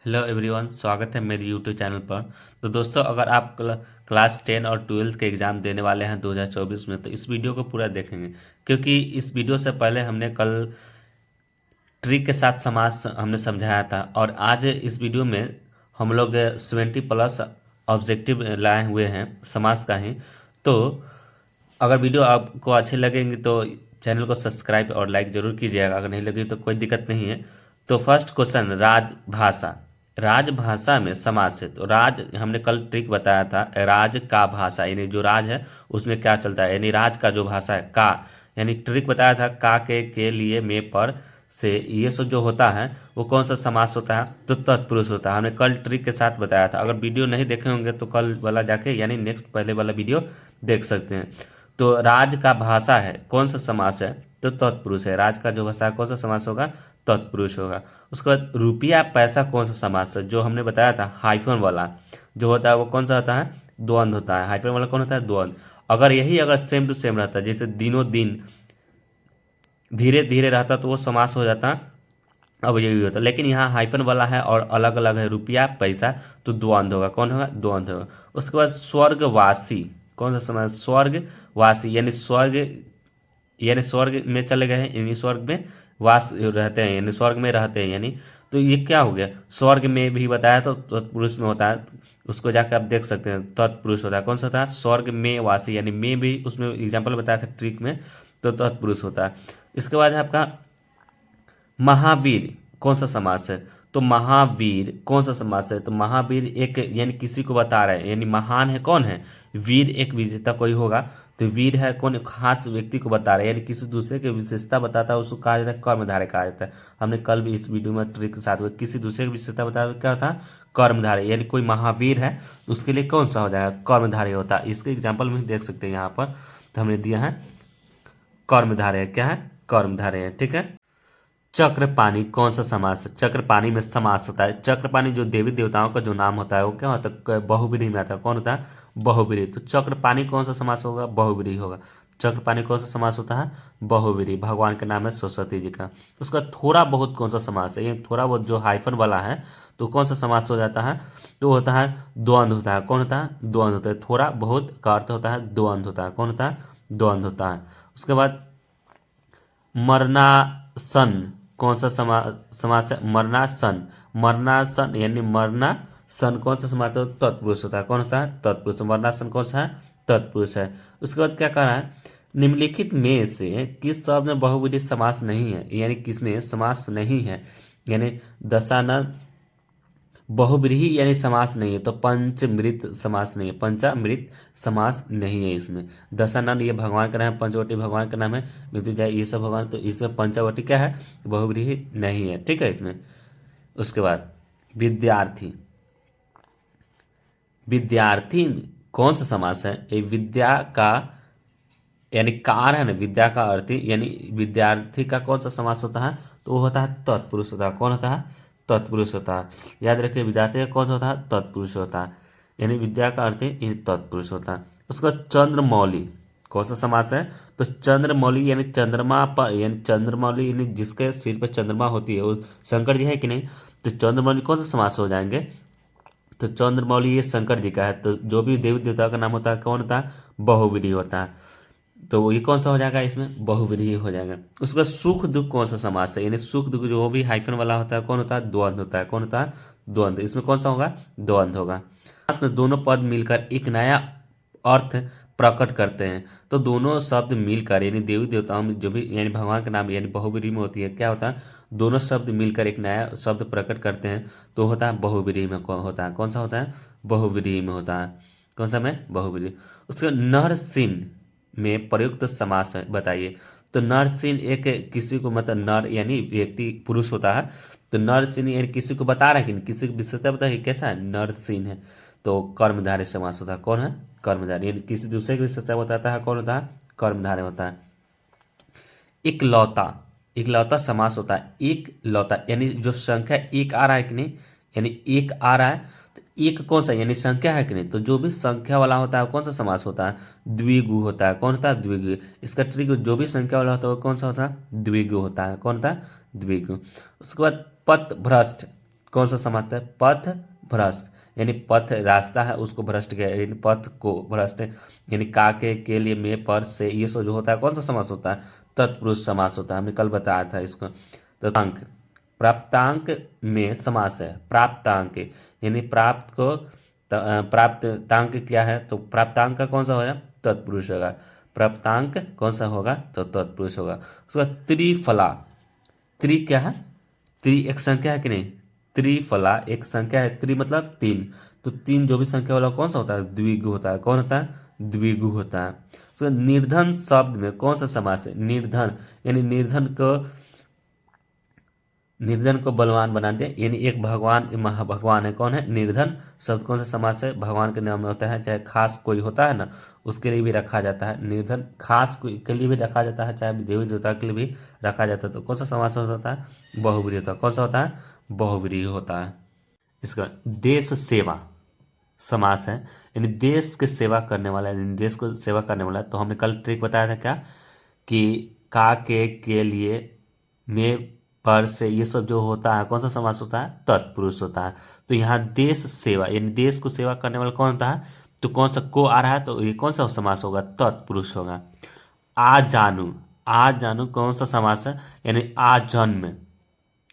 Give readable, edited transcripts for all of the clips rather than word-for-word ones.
Hello everyone, स्वागत है मेरे यूट्यूब चैनल पर। तो दोस्तों, अगर आप क्लास 10 और 12 के एग्ज़ाम देने वाले हैं 2024 में, तो इस वीडियो को पूरा देखेंगे, क्योंकि इस वीडियो से पहले हमने कल ट्रिक के साथ समास हमने समझाया था, और आज इस वीडियो में हम लोग 70+ ऑब्जेक्टिव लाए हुए हैं समास का ही। तो अगर वीडियो आपको अच्छे लगेंगे तो चैनल को सब्सक्राइब और लाइक जरूर कीजिएगा, अगर नहीं लगे तो कोई दिक्कत नहीं है। तो फर्स्ट क्वेश्चन, राजभाषा। राजभाषा में समास है, तो राज हमने कल ट्रिक बताया था, राज का भाषा यानी जो राज है उसमें क्या चलता है, यानी राज का जो भाषा है का, यानी ट्रिक बताया था का के लिए में पर से ये सब जो होता है वो कौन सा समास होता है, तो तत्पुरुष होता है। हमने कल ट्रिक के साथ बताया था, अगर वीडियो नहीं देखे होंगे तो कल वाला जाके यानी नेक्स्ट पहले वाला वीडियो देख सकते हैं। तो राज का भाषा है कौन सा समास है, तो तत्पुरुष है। राज का जो भाषा है कौन सा समास होगा, तत्पुरुष होगा। उसके बाद रुपया पैसा कौन सा समास है, जो हमने बताया था हाइफन वाला जो होता है वो कौन सा होता है, द्वंद्व होता है। हाइफन वाला कौन होता है, द्वंद्व। अगर यही अगर सेम टू सेम रहता, जैसे दिनों दिन धीरे धीरे रहता, तो वो समास हो जाता, अब ये भी होता। लेकिन यहाँ हाइफन वाला है और अलग अलग है, रुपया पैसा, तो द्वंद्व होगा। कौन होगा, द्वंद्व होगा। उसके बाद स्वर्गवासी कौन सा समास, स्वर्गवासी यानी स्वर्ग, यानी स्वर्ग में चले गए हैं, यानी स्वर्ग में वास रहते हैं, यानी स्वर्ग में रहते हैं यानी। तो ये क्या हो गया, स्वर्ग में भी बताया तो तत्पुरुष में होता है, उसको जाकर आप देख सकते हैं, तत्पुरुष होता है। कौन सा होता है, स्वर्ग में वासी, यानी में भी उसमें एग्जाम्पल बताया था ट्रिक में, तो तत्पुरुष होता है। इसके बाद है आपका महावीर कौन सा समास है, तो महावीर कौन सा समास है, तो महावीर एक यानी किसी को बता रहे हैं, यानी महान है कौन है, वीर एक विजेता कोई होगा, तो वीर है कौन, एक खास व्यक्ति को बता रहे हैं, यानी किसी दूसरे की विशेषता बताता है, उसको कहा जाता है कर्मधारय कहा जाता है। हमने कल भी इस वीडियो में ट्रिक के साथ हुआ, किसी दूसरे की विशेषता बताया तो क्या होता है, कर्मधारय, यानी कोई महावीर है उसके लिए कौन सा हो जाएगा, कर्मधारय होता है। इसके एग्जाम्पल में देख सकते हैं यहाँ पर, तो हमने दिया है कर्मधारय, क्या है, कर्मधारय है, ठीक है। चक्रपाणी कौन सा समास है, चक्रपाणी में समास होता है। चक्रपाणी जो देवी देवताओं का जो नाम होता है वो क्या होता है, बहुब्रीहि में आता है। कौन होता है, बहुब्रीहि। तो चक्रपाणी कौन सा समास होगा, बहुब्रीहि होगा। चक्रपाणी कौन सा समास होता है, बहुब्रीहि। भगवान का नाम है सरस्वती जी का। उसका थोड़ा बहुत कौन सा समास है, ये थोड़ा बहुत जो हाइफन वाला है तो कौन सा समास हो जाता है, तो होता है द्वंद्व होता है। कौन होता है, द्वंद्व होता है। थोड़ा बहुत का अर्थ होता है द्वंद्व होता है। कौन होता है, द्वंद्व होता है। उसके बाद मरणासन कौन सा समास है, मरणासन। मरणासन यानी मरना सन कौन सा समास है, तत्पुरुष होता है। कौन होता है, तत्पुरुष। मरणासन कौन सा है, तत्पुरुष है। उसके बाद क्या कह रहा है, निम्नलिखित में से किस शब्द में बहुब्रीहि समास नहीं है, यानी किसमें समास नहीं है, यानी दशानन बहुब्रीहि यानी समास नहीं है, तो पंचमृत समास नहीं है, पंचामृत समास नहीं है इसमें। दशानन ये भगवान का नाम है, पंचवटी भगवान का नाम है, मृत्युंजय ये सब भगवान, तो इसमें पंचवटी क्या है, बहुब्रीहि नहीं है, ठीक है इसमें। उसके बाद विद्यार्थी। विद्यार्थी में कौन सा समास है, ये विद्या का यानी कार है ना, विद्या का अर्थी, यानी विद्यार्थी का कौन सा समास होता है, तो वो होता है तत्पुरुष होता है। कौन होता है, तत्पुरुष होता है। याद रखिए, विद्यार्थी का कौन सा होता है, तत्पुरुष होता है, यानी विद्या का अर्थी यानी तत्पुरुष होता है। उसके बाद चंद्रमौली कौन सा समास है, तो चंद्रमौली यानी चंद्रमा पर, यानी चंद्रमौली यानी जिसके सिर पर चंद्रमा होती है वो शंकर जी है कि नहीं, तो चंद्रमौली कौन सा समास हो जाएंगे, तो चंद्रमौली ये शंकर जी का है। तो जो भी देवी देवता का नाम होता है कौन होता है, बहुब्रीहि होता है। तो ये कौन सा हो जाएगा, इसमें बहुब्रीहि हो जाएगा। उसके बाद सुख दुख कौन सा समास है, यानी सुख दुख जो भी हाइफन वाला होता है कौन होता है, द्वंद्व होता है। कौन होता है, द्वंद्व। इसमें कौन सा होगा, द्वंद्व होगा। समास में दोनों पद मिलकर एक नया अर्थ प्रकट करते हैं, तो दोनों शब्द मिलकर यानी देवी देवताओं में जो भी यानी भगवान का नाम यानी बहुब्रीहि में होती है, क्या होता है, दोनों शब्द मिलकर एक नया शब्द प्रकट करते हैं, तो होता है बहुब्रीहि में होता है। कौन सा होता है, बहुब्रीहि में होता है। कौन सा में, बहुब्रीहि। उसके नरसिंह में प्रयुक्त समास है बताइए, तो नरसिंह एक किसी को मतलब नर यानी व्यक्ति पुरुष होता है, तो नरसिंह यानी किसी को बता रहा है कि किसी की विशेषता बताइए कैसा है, नरसिंह है, तो कर्मधारय समास होता है। कौन है, कर्मधारय, यानी किसी दूसरे की विशेषता बताता है, कौन होता है, कर्मधारय होता है। इकलौता, इकलौता समास होता है। एक लौता यानी जो संख्या एक आ रहा है कि नहीं, यानी एक आ रहा है, तो एक कौन सा यानी संख्या है कि नहीं, तो जो भी संख्या वाला होता है वो कौन सा समास होता है, द्विगु होता है। कौन होता है, द्विगु। इसका ट्रिक, जो भी संख्या वाला होता है वो कौन सा होता है, द्विगु होता है। कौन होता है, द्विगु। उसके बाद पथभ्रष्ट कौन सा समास होता है? पथ भ्रष्ट, यानी पथ रास्ता है उसको भ्रष्ट किया, यानी पथ को भ्रष्ट, यानी के लिए, में, पर, से, ये सब जो होता है कौन सा समास होता है? तत्पुरुष समास होता है। हमने कल बताया था इसको। तो अंक, प्राप्तांक में समास है। प्राप्तांक यानी प्राप्त को प्राप्तांक क्या है? तो प्राप्तांक का कौन सा होगा? तत्पुरुष होगा। प्राप्तांक कौन सा होगा? तो तत्पुरुष होगा। उसके बाद त्रिफला, त्रि क्या है? त्रि एक संख्या है कि नहीं? त्रिफला एक संख्या है, त्रि मतलब तीन, तो तीन जो भी संख्या वाला कौन सा होता है? द्विगु होता है। कौन होता है? द्विगु होता है। तो निर्धन शब्द में कौन सा समास है? निर्धन यानी निर्धन को बलवान बना दे, यानी एक भगवान महाभगवान है। कौन है? निर्धन शब्द कौन सा समास है? भगवान के नाम में होता है, चाहे खास कोई होता है ना उसके लिए भी रखा जाता है। निर्धन खास कोई के लिए भी रखा जाता है, चाहे देवी देवता के लिए भी रखा जाता है। तो कौन सा समास होता है? बहुब्रीहि होता है। कौन सा होता है? बहुब्रीहि होता है। इसका देश सेवा समास है, यानी देश की सेवा करने वाला, यानी देश को सेवा करने वाला। तो हमने कल ट्रिक बताया था क्या, कि के लिए, में, पर, से, ये सब जो होता है कौन सा समास होता है? तत्पुरुष होता है। तो यहाँ देश सेवा यानी देश को सेवा करने वाला कौन होता है? तो कौन सा को आ रहा है, तो ये कौन सा समास होगा? तत्पुरुष होगा। आ जानू, आ जानू कौन सा समास है? यानी आ जन्म,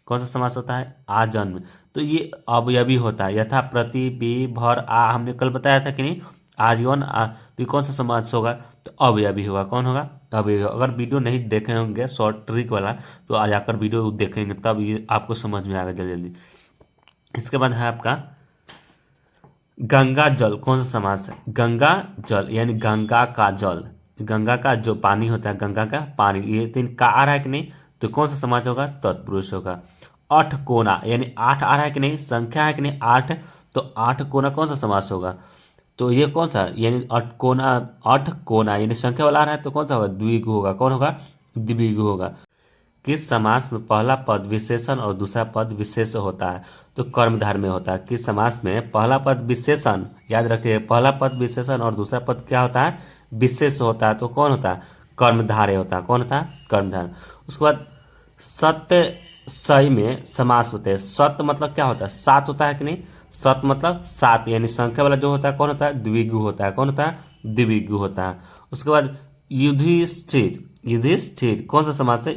कौन सा समास होता है? आ जन्म। तो ये अवयवी होता है। यथा, प्रति, बी, भर, आ, हमने कल बताया था कि नहीं? आजीवन तो ये कौन सा समास होगा? तो अवयवी होगा। कौन होगा? अवयवी। अगर वीडियो नहीं देखे होंगे शॉर्ट ट्रिक वाला, तो आ जाकर वीडियो देखेंगे, तब ये आपको समझ में आएगा जल्दी जल्दी। इसके बाद है आपका गंगा जल, कौन सा समास है? गंगा जल यानी गंगा का जल, गंगा का जो पानी होता है, गंगा का पानी, ये तीन का आ रहा है कि नहीं? तो कौन सा समास होगा? तत्पुरुष होगा। अठ कोना यानी आठ आ रहा है कि नहीं? संख्या है कि नहीं? आठ, तो आठ कोना कौन सा समास होगा? तो ये कौन सा, यानी अठ कोना यानी संख्या वाला आ रहा है, तो कौन सा होगा? द्विगु होगा। कौन होगा? द्विगु होगा। किस समास में पहला पद विशेषण और दूसरा पद विशेष होता है? तो कर्मधारय में होता है। किस समास में पहला पद विशेषण, याद रखिए, पहला पद विशेषण और दूसरा पद क्या होता है? विशेष होता है। तो कौन होता है? कर्मधारय होता है। कौन होता है? कर्मधारय। उसके बाद सत्य सही में समास होते हैं। सत्य मतलब क्या होता है? सात होता है कि नहीं? सत मतलब सात, यानी संख्या वाला जो होता है कौन होता है? द्विगु होता है। कौन होता है? द्विगु होता है। उसके बाद युधिष्ठिर, युधिष्ठिर कौन सा समास है?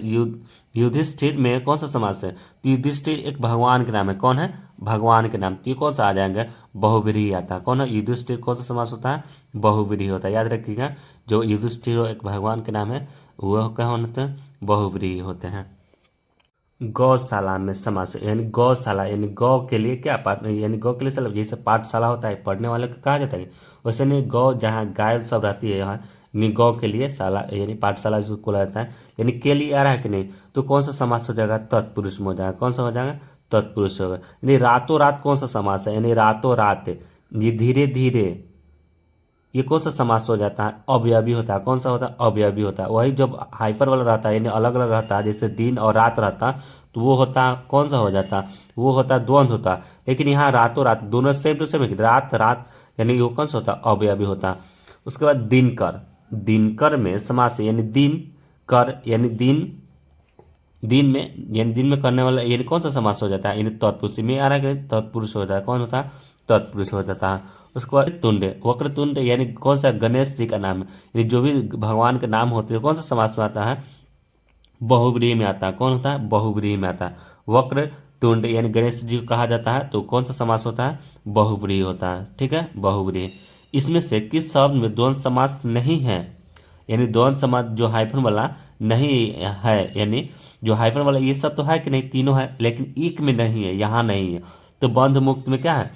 युधिष्ठिर में कौन सा समास है? तो युधिष्ठिर एक भगवान के नाम है। कौन है? भगवान के नाम। तो ये कौन सा आ जाएंगे? बहुव्रीहि आता है। कौन है? युधिष्ठिर कौन सा समास होता है? बहुव्रीहि होता है। याद रखिएगा, जो युधिष्ठिर एक भगवान के नाम है, वह क्या होते हैं? बहुव्रीहि होते हैं। गौशाला में समास, यानी गौशाला यानी गौ के लिए क्या पाठ, यानी गौ के लिए मतलब जैसे पाठशाला होता है पढ़ने वाले को कहा जाता है, वैसे नहीं, गौ जहाँ गाय सब रहती है यहाँ, यानी गौ के लिए शाला यानी पाठशाला जिसको बोला जाता है, यानी के लिए आ रहा है कि नहीं? तो कौन सा समास हो जाएगा? तत्पुरुष में हो जाएगा। कौन सा हो जाएगा? तत्पुरुष होगा। यानी रातों रात कौन सा समास है? यानी रातों रात, ये धीरे धीरे, ये कौन सा समास हो जाता है? अवयवी होता है। कौन सा होता है? अवयवी होता है। वही जब हाइपर वाला रहता है यानी अलग अलग रहता है, जैसे दिन और रात रहता है, तो वो होता है कौन सा हो जाता है? वो होता है द्वंद्व होता है। लेकिन यहाँ रातों रात दोनों सेम टू सेम है, रात रात, यानी वो कौन सा होता है? अवयवी होता है। उसके बाद दिनकर, दिनकर में समास है, यानी दिन कर यानी दिन, दिन में यानी दिन में करने वाला, यानी कौन सा समास हो जाता है? यानी तत्पुरुष में आ रहा है कि तत्पुरुष हो जाता है। कौन होता है? तत्पुरुष हो जाता है। उसके बाद तुंड, वक्रतुंड यानी कौन सा? गणेश जी का नाम है, यानी जो भी भगवान के नाम होते हैं कौन सा समास में आता है? बहुव्रीहि में आता है। कौन होता है? बहुव्रीहि में आता है। वक्र तुंड यानी गणेश जी को कहा जाता है, तो कौन सा समास होता है? बहुव्रीहि होता है। ठीक है, बहुव्रीहि। इसमें से किस शब्द में द्वंद्व समास नहीं है? यानी द्वंद्व समास जो हाइफन वाला नहीं है, यानी जो हाइफन वाला ये सब तो है कि नहीं? तीनों है, लेकिन एक में नहीं है, यहाँ नहीं है। तो बंध मुक्त में क्या है?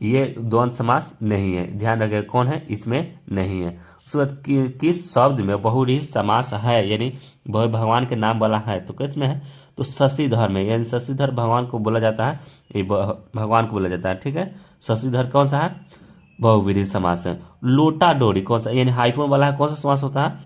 ये द्वंद्व समास नहीं है। ध्यान रखिए, कौन है? इसमें नहीं है। उसके बाद किस शब्द में बहुव्रीहि समास है, यानी भगवान के नाम वाला है, तो किस में है? तो शशिधर में, यानी शशिधर भगवान को बोला जाता है, ये भगवान को बोला जाता है। ठीक है, शशिधर कौन सा है? बहुव्रीहि समास है। लोटा डोरी कौन सा, यानी हाइफन वाला है, कौन सा समास होता है?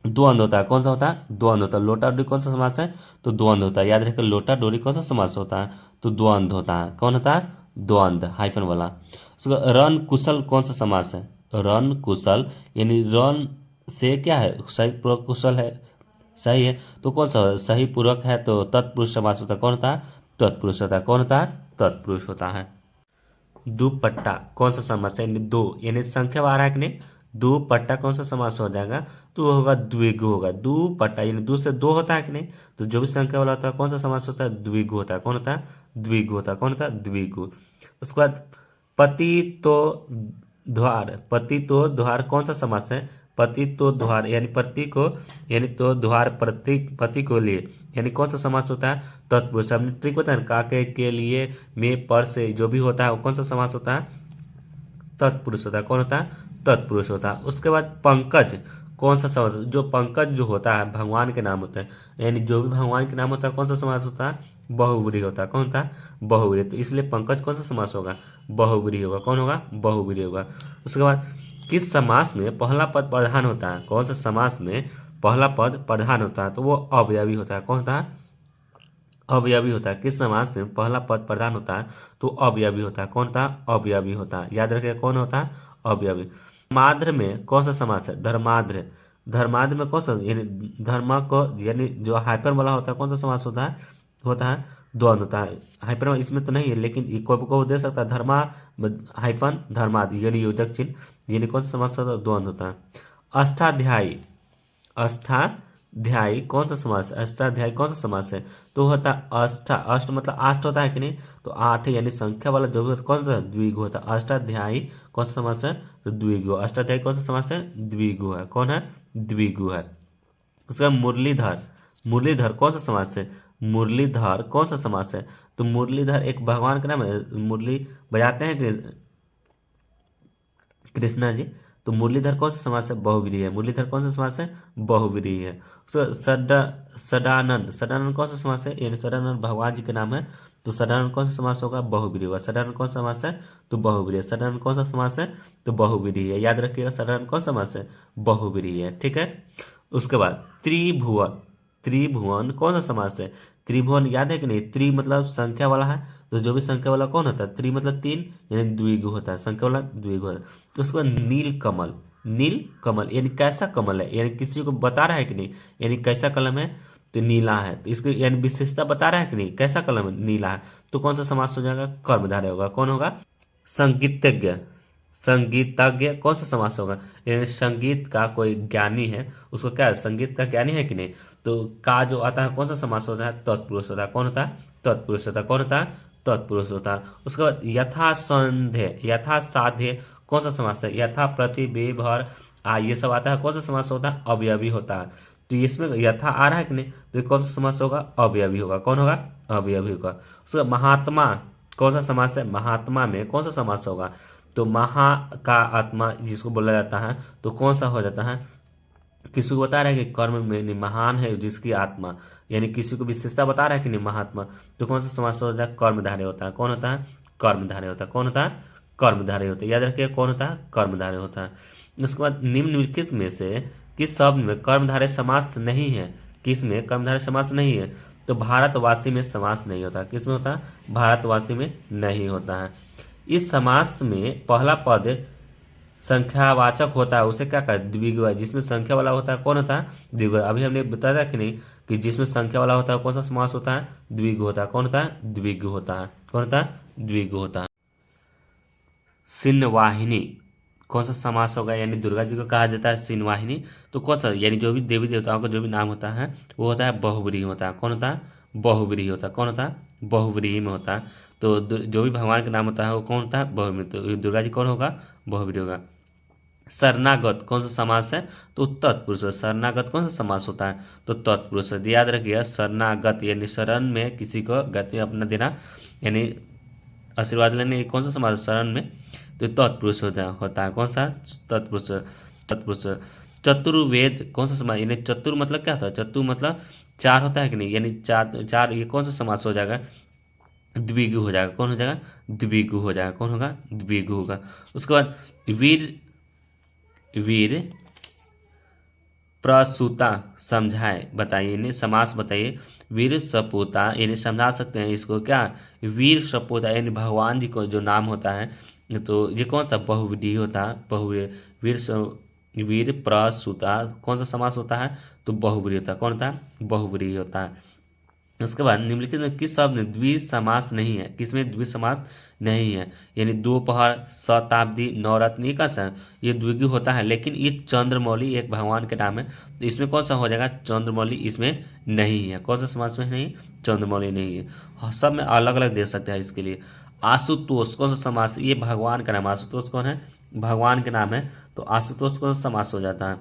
द्वंद्व होता है। कौन सा होता है? द्वंद्व होता है। लोटा डोरी कौन सा समास है? तो द्वंद्व होता है। याद रखिए, लोटा डोरी कौन सा समास होता है? तो द्वंद्व होता है। कौन होता है? द्वंद्व हाइफन वाला। उसका रन कुशल कौन सा समास है? रन कुशल यानी रन से क्या है? सही पूर्वक कुशल है, सही है, तो कौन सा सही पूर्वक है, तो तत्पुरुष समास होता है। कौन होता है? तत्पुरुष होता है। कौन होता है? तत्पुरुष होता है। दुपट्टा कौन सा समास है, यानी दो, यानी संख्या आ रहा है कि नहीं, दुपट्टा कौन सा समास हो जाएगा, तो वो होगा द्विगु होगा। दुपट्टा यानी दो से दो होता है कि नहीं, तो जो भी संख्या वाला होता है कौन सा समास होता है, द्विगु होता है। कौन होता है, द्विगु होता है। कौन होता है, द्विगु। उसके बाद पति तो द्वार, पति तो द्वार कौन सा समास है, पति तो द्वार यानी पति को, यानी तो द्वार प्रति पति को लिए, यानी कौन सा समास होता है, तत्पुरुष। हमने ट्रिक बताया ना, काके के लिए, में, पर से जो भी होता है वो कौन सा समास होता है, तत्पुरुष होता है। कौन होता है, तत्पुरुष होता है। उसके बाद पंकज कौन सा समास, जो पंकज जो होता है भगवान के नाम होते हैं, यानी जो भी भगवान के नाम होता है कौन सा समास होता है, बहुब्रीहि होता है। कौन होता है, बहुब्रीहि। तो इसलिए पंकज कौन सा समास होगा, बहुब्रीहि होगा। कौन होगा, बहुब्रीहि होगा। उसके बाद किस समास में पहला पद प्रधान होता है, कौन सा समास में पहला पद प्रधान होता है, तो वो अवयवी होता है। कौन होता है, अवयवी होता है। किस समास में पहला पद प्रधान होता है, तो अवयवी होता है। कौन होता है, अवयवी होता है। याद रखिए कौन होता है, अवयवी। धर्माद्र में कौन सा समास है, धर्माद्र, धर्माद्र में कौन सा, यानी धर्म को, यानी जो हाइपर वाला होता है कौन सा समास होता है, द्वंद होता है। हाइपर वाला इसमें तो नहीं है, लेकिन को दे सकता है, धर्मा हाइफन धर्माद्र यानी योजक चिन्ह, यानी कौन सा समास होता है, द्वंद होता है। अष्टाध्यायी, अष्टाध्यायी कौन सा समास है, अष्टाध्यायी कौन सा समास है, तो होता है अष्ट मतलब आठ होता है कि नहीं, तो आठ यानी संख्या वाला जो भी होता है कौन सा, द्विगु होता है। अष्टाध्यायी कौन सा समास है, तो द्विगु। अष्टाध्यायी कौन सा समास है, द्विगु है। कौन है, द्विगु है। उसका मुरलीधर, मुरलीधर कौन सा समास है, मुरलीधर कौन सा समास है, तो मुरलीधर एक भगवान का नाम है, मुरली बजाते हैं कृष्णा जी, तो मुरलीधर कौन सा समास है, बहुव्रीहि है। मुरलीधर कौन सा समास है, बहुव्रीहि है। सदानंद, सदानंद कौन सा समास है, यानी सदानंद भगवान जी के नाम है, तो सदानंद कौन सा समास होगा, बहुव्रीहि होगा। सदानंद कौन सा समास है, तो बहुव्रीहि है। सदानंद कौन सा समास है, तो बहुव्रीहि है। याद रखिएगा सदानंद कौन सा समास है, बहुव्रीहि है। ठीक है। उसके बाद त्रिभुवन, त्रिभुवन कौन सा समास है, त्रिभुवन याद है कि नहीं, त्रि मतलब संख्या वाला है, तो जो भी संख्या वाला कौन होता है, त्रि मतलब तीन, यानी द्विगु होता है, संख्या वाला द्विगु होता है। तो उसके बाद नील कमल, नील कमल यानी कैसा कमल है, यानी किसी को बता रहा है कि नहीं, यानी कैसा कलम है, तो नीला है, तो इसको यानी विशेषता बता रहा है कि नहीं, कैसा कलम है, नीला है, तो कौन सा समास हो जाएगा, कर्मधारय होगा। कौन होगा, संगीतज्ञ, संगीतज्ञ कौन सा समास होगा, यानी संगीत का कोई ज्ञानी है, उसको क्या है, संगीत का ज्ञानी है कि नहीं, तो का जो आता है कौन सा समास होता है, तत्पुरुष होता है। कौन होता है, तत्पुरुष होता है। कौन होता है, तत्पुरुष होता है। उसके बाद यथा संध्य, यथा साध्य कौन सा समास है, यथा प्रति बेभर ये सब आता है, कौन सा समास होता है, अवयवी होता है। तो इसमें यथा आ रहा है कि नहीं, तो ये कौन सा समास होगा, अवयवी होगा। कौन होगा, अवयवी होगा। उसके बाद महात्मा कौन सा समास है, महात्मा में कौन सा समास होगा, तो महा का आत्मा जिसको बोला जाता है, तो कौन सा हो जाता है, किसी को बता रहा है कि कर्म में नहीं महान है जिसकी आत्मा, यानी किसी को विशेषता बता रहा है कि नहीं महात्मा, तो कौन सा समास होता है, कर्मधारय होता है। कौन होता है, कर्मधारय होता है। कौन होता है, कर्मधारय होता है। याद रखिए कौन होता है, कर्मधारय होता है। उसके बाद निम्नलिखित में से किस शब्द में कर्मधारय समास नहीं है, किस में कर्मधारय समास नहीं है, तो भारतवासी में समास नहीं होता। किस में होता है, भारतवासी में नहीं होता है। इस समास में पहला पद संख्यावाचक होता है, उसे क्या कहते हैं, द्विगु है। जिसमें संख्या वाला होता है कौन होता है, द्विगु है। अभी हमने बताया था कि नहीं, कि जिसमें संख्या वाला होता है कौन सा समास होता है, द्विगु होता है। कौन होता है, द्विगु होता है। कौन होता है, द्विगु होता है। सिन्नवाहिनी कौन सा समास होगा, यानी दुर्गा जी को कहा जाता है सिन्नवाहिनी, तो कौन सा, यानी जो भी देवी देवताओं का जो भी नाम होता है वो होता है बहुव्रीहि होता है। कौन होता है, बहुव्रीहि होता है। कौन होता है, बहुव्रीहि में होता है। तो जो भी भगवान का नाम होता है वो कौन होता है, बहुव्रीहि। तो दुर्गा जी कौन होगा, बहुव्रीहि होगा। शरणागत कौन सा समास है, तो तत्पुरुष है। शरणागत कौन सा समास होता है, तो तत्पुरुष है। याद रखिए शरणागत यानी शरण में किसी को गति अपना देना, यानी आशीर्वाद लेने, कौन सा समास है, शरण में, तो तत्पुरुष होता है। कौन सा, तत्पुरुष, तत्पुरुष। चतुर्वेद कौन सा समास, यानी चतुर मतलब क्या होता है, चतुर मतलब चार होता है कि नहीं, यानी चार, चार ये कौन सा समास हो जाएगा, द्विगु हो जाएगा। कौन हो जाएगा, द्विगु हो जाएगा। कौन होगा, द्विगु होगा। उसके बाद वीर, वीर प्रसूता समझाए, बताइए इन्हें समास बताइए। वीर सपूता यानी समझा सकते हैं इसको क्या, वीर सपूता यानी भगवान जी को जो नाम होता है, तो ये कौन सा बहुव्रीहि होता है, वीर प्रसूता कौन सा समास होता है, तो बहुव्रीहि होता है। कौन होता है, बहुव्रीहि होता है। उसके बाद निम्नलिखित में किस शब्द में द्वि समास नहीं है, किसमें द्वि समास नहीं है, यानी दोपहर, शताब्दी, नवरत्न, ये कैसा है, ये द्विगु होता है, लेकिन ये चंद्रमौली एक भगवान के नाम है, तो इसमें कौन सा हो जाएगा, चंद्रमौली इसमें नहीं है। कौन सा समास में नहीं, चंद्रमौली नहीं है। हाँ, सब में अलग अलग दे सकते हैं इसके लिए। आशुतोष कौन सा समास, ये भगवान का नाम, आशुतोष कौन है, भगवान के नाम है, तो आशुतोष कौन सा समास हो जाता है,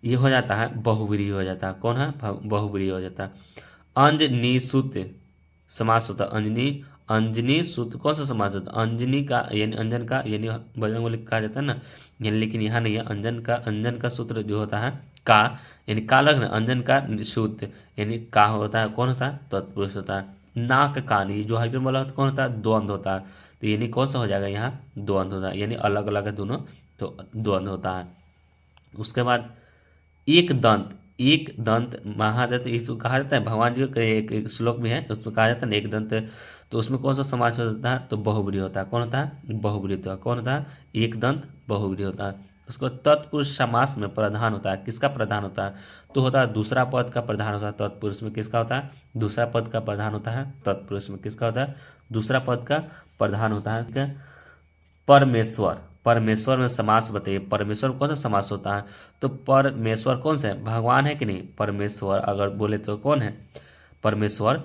ये हो जाता है बहुव्रीहि हो जाता है। कौन है, बहुव्रीहि हो जाता है। अंजनी सुत समास होता है, अंजनी, अंजनी सुत कौन सा समास होता है, अंजनी का यानी अंजन का, यानी बजरंगबली कहा जाता है ना, यानी लेकिन यहाँ नहीं है, अंजन का सूत्र जो होता है का, यानी का लग्न, अंजन का सूत यानी का होता है, कौन होता है, तत्पुरुष होता है। नाक कान, ये जो हाइफन वाला होता है कौन होता है, द्वंद होता है, तो यानी कौन सा हो जाएगा, यहाँ द्वंद होता है, यानी अलग अलग है दोनों, तो द्वंद होता है। उसके बाद एक दंत, एक दंत महादंत, इसको कहा जाता है, भगवान जी का एक श्लोक में है, उसमें कहा जाता है ना एक दंत, तो उसमें कौन सा समास होता है, तो बहुव्रीहि होता है। कौन होता है, बहुव्रीहि होता है। कौन होता है, एक दंत बहुव्रीहि होता है। उसको तत्पुरुष समास में प्रधान होता है, किसका प्रधान होता है, तो होता है दूसरा पद का प्रधान होता है। तत्पुरुष में किसका होता है, दूसरा पद का प्रधान होता है। तत्पुरुष में किसका होता है, दूसरा पद का प्रधान होता है। ठीक है। परमेश्वर, परमेश्वर में समास बताइए, परमेश्वर कौन सा समास होता है, तो परमेश्वर कौन सा है, भगवान है कि नहीं, परमेश्वर अगर बोले तो कौन है, परमेश्वर,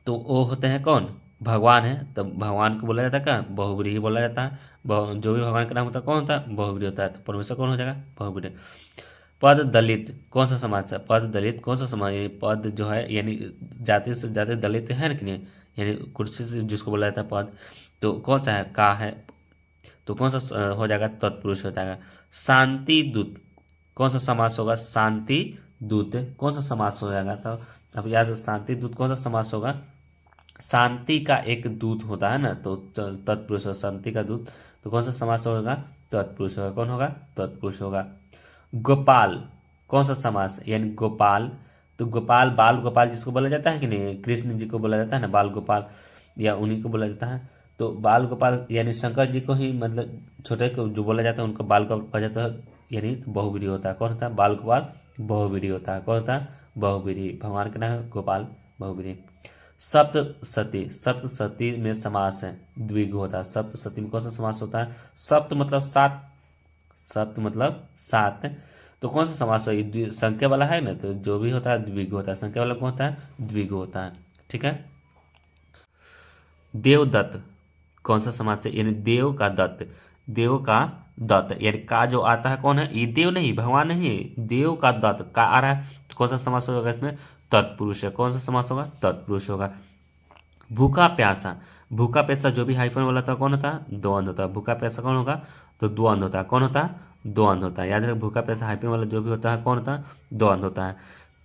तो वो होते हैं कौन, भगवान है, तो भगवान को बोला जाता है क्या, बहुव्रीहि बोला जाता है। जो भी भगवान का नाम होता है कौन होता है, बहुव्रीहि होता है, तो परमेश्वर कौन हो जाएगा, बहुव्रीहि। पद दलित कौन सा समाज है, पद दलित कौन सा समाज, यानी पद जो है यानी जाति से जाति दलित है ना कि नहीं, यानी कुर्सी से जिसको बोला जाता है पद, तो कौन सा है, का है, तो कौन सा हो जाएगा, तत्पुरुष हो जाएगा। शांति दूत कौन सा समास होगा, शांति दूत कौन सा समास हो जाएगा, तो अब याद, शांति दूत कौन सा समास होगा, शांति का एक दूत होता है ना, तो तत्पुरुष हो, शांति का दूत, तो कौन सा समास होगा, तत्पुरुष होगा। कौन होगा, तत्पुरुष होगा। गोपाल कौन सा समास, यानी गोपाल, तो गोपाल, बाल गोपाल जिसको बोला जाता है कि नहीं, कृष्ण जी को बोला जाता है ना बाल गोपाल, या उन्हीं को बोला जाता है, तो बाल गोपाल यानी शंकर जी को ही, मतलब छोटे को जो बोला जाता है उनको बाल गोपाल कहा जाता है, यानी तो बहुव्रीहि होता है। कौन होता है, बाल गोपाल बहुव्रीहि होता है। कौन होता है, बहुव्रीहि, भगवान का नाम है गोपाल, बहुव्रीहि। सप्तशती, सप्तशती में समास है, द्विगु होता है। सप्तशती में कौन सा समास होता है, सप्त मतलब सात, सप्त मतलब सात, तो कौन सा समास है, संख्या वाला है ना, तो जो भी होता है द्विगु होता है, संख्या वाला कौन होता है, द्विगु होता है। ठीक है। देवदत्त कौन सा समास है, यानी देव का दत्त, देव का दत्त, यानी का जो आता है कौन है, ये देव नहीं, भगवान नहीं है, देव का दत्त का आ रहा है, तो कौन सा समास होगा इसमें, तत्पुरुष है। कौन सा समास होगा, तत्पुरुष होगा। भूखा प्यासा, भूखा प्यासा जो भी हाइफन वाला था कौन होता है, द्वंद होता है। भूखा प्यासा कौन होगा, तो द्वंद होता है। कौन होता है, द्वंद होता है। याद रखें, भूखा प्यासा हाइफन वाला जो भी होता है कौन होता है, द्वंद होता है।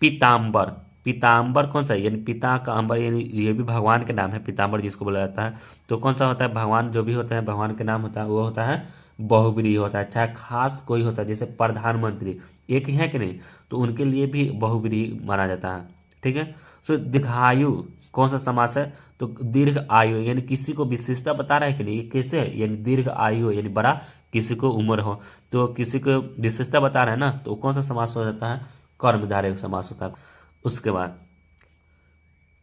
पीताम्बर, पीताम्बर कौन सा है, यानी पिता का अंबर, यानी ये भी भगवान के नाम है, पीताम्बर जिसको बोला जाता है, तो कौन सा होता है, भगवान जो भी होता है भगवान के नाम होता है, वो होता है बहुव्रीहि होता है। चाहे खास कोई होता है, जैसे प्रधानमंत्री एक ही है कि नहीं, तो उनके लिए भी बहुव्रीहि माना जाता है। ठीक है। सो दीर्घायु कौन सा समास है, तो दीर्घ आयु, यानी किसी को विशेषता बता रहा है कि नहीं, ये कैसे है, यानी दीर्घ आयु यानी बड़ा, किसी को उम्र हो, तो किसी को विशेषता बता रहा है ना, तो कौन सा समास हो जाता है, कर्मधारय समास होता है। उसके बाद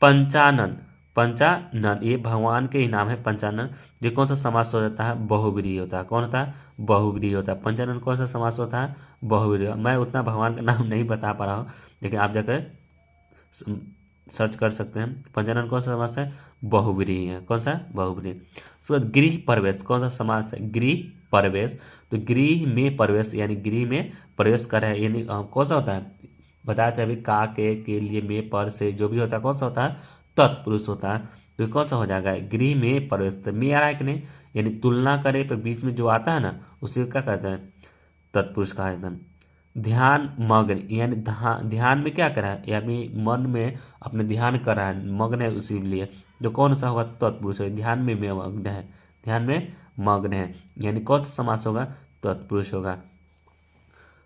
पंचानन, पंचानन ये भगवान के ही नाम है पंचानन, ये कौन सा समास हो जाता है, बहुव्रीहि होता है। कौन होता है, बहुव्रीहि होता है। पंचानन कौन सा समास होता है, बहुव्रीहि। मैं उतना भगवान का नाम नहीं बता पा रहा हूँ, लेकिन आप जाकर सर्च कर सकते हैं। पंचानन कौन सा समास है, बहुव्रीहि है। कौन सा, बहुव्रीहि। उसके बाद गृह प्रवेश कौन सा समास है, गृह प्रवेश, तो गृह में प्रवेश, यानी गृह में प्रवेश कर रहे हैं, यानी कौन सा होता है, बताया था अभी, का के लिए में पर से जो भी होता है कौन सा होता है, तत्पुरुष होता है। तो कौन सा हो जाएगा, गृह में प्रवेश, तो में आ रहा है कि नहीं, यानी तुलना करे पर बीच में जो आता है ना, उसे क्या कहते हैं, तत्पुरुष कहा जाता है। ध्यान मग्न, यानी ध्यान में क्या कर रहा है, यानी मन में अपने ध्यान कर रहा है, मग्न है उसी लिए, जो कौन सा होगा, तत्पुरुष है। ध्यान में मग्न है, ध्यान में मग्न है, यानी कौन सा समास होगा, तत्पुरुष होगा।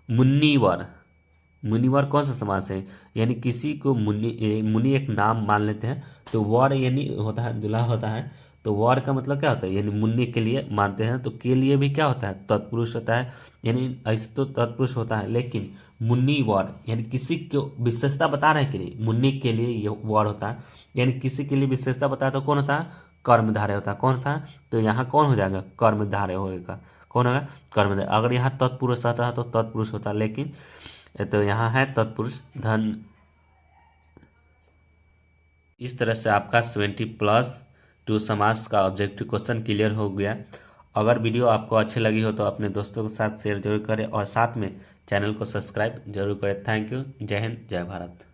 मुनिवर, मुनिवर कौन सा समास है, यानी किसी को मुनि, मुनि एक नाम मान लेते हैं, तो वर यानी होता है दूल्हा होता है, तो वर का मतलब क्या होता है, यानी मुन्नी के लिए मानते हैं, तो के लिए भी क्या होता है, तत्पुरुष होता है, यानी ऐसे तो तत्पुरुष होता है, लेकिन मुन्नी वर्ड यानी किसी को विशेषता बता रहे हैं कि नहीं, मुन्नी के लिए ये वर्ड होता है, यानी किसी के लिए विशेषता बताया तो कौन होता है, कर्मधारय होता है। कौन था, तो यहाँ कौन हो जाएगा, कर्मधारय होगा। कौन होगा, कर्मधारय। अगर यहाँ तत्पुरुष होता है तो तत्पुरुष होता है, लेकिन तो यहाँ है तत्पुरुष धन। इस तरह से आपका 70+2 समास का ऑब्जेक्टिव क्वेश्चन क्लियर हो गया। अगर वीडियो आपको अच्छी लगी हो तो अपने दोस्तों के साथ शेयर जरूर करें और साथ में चैनल को सब्सक्राइब जरूर करें। Thank you. जय हिंद, जय भारत।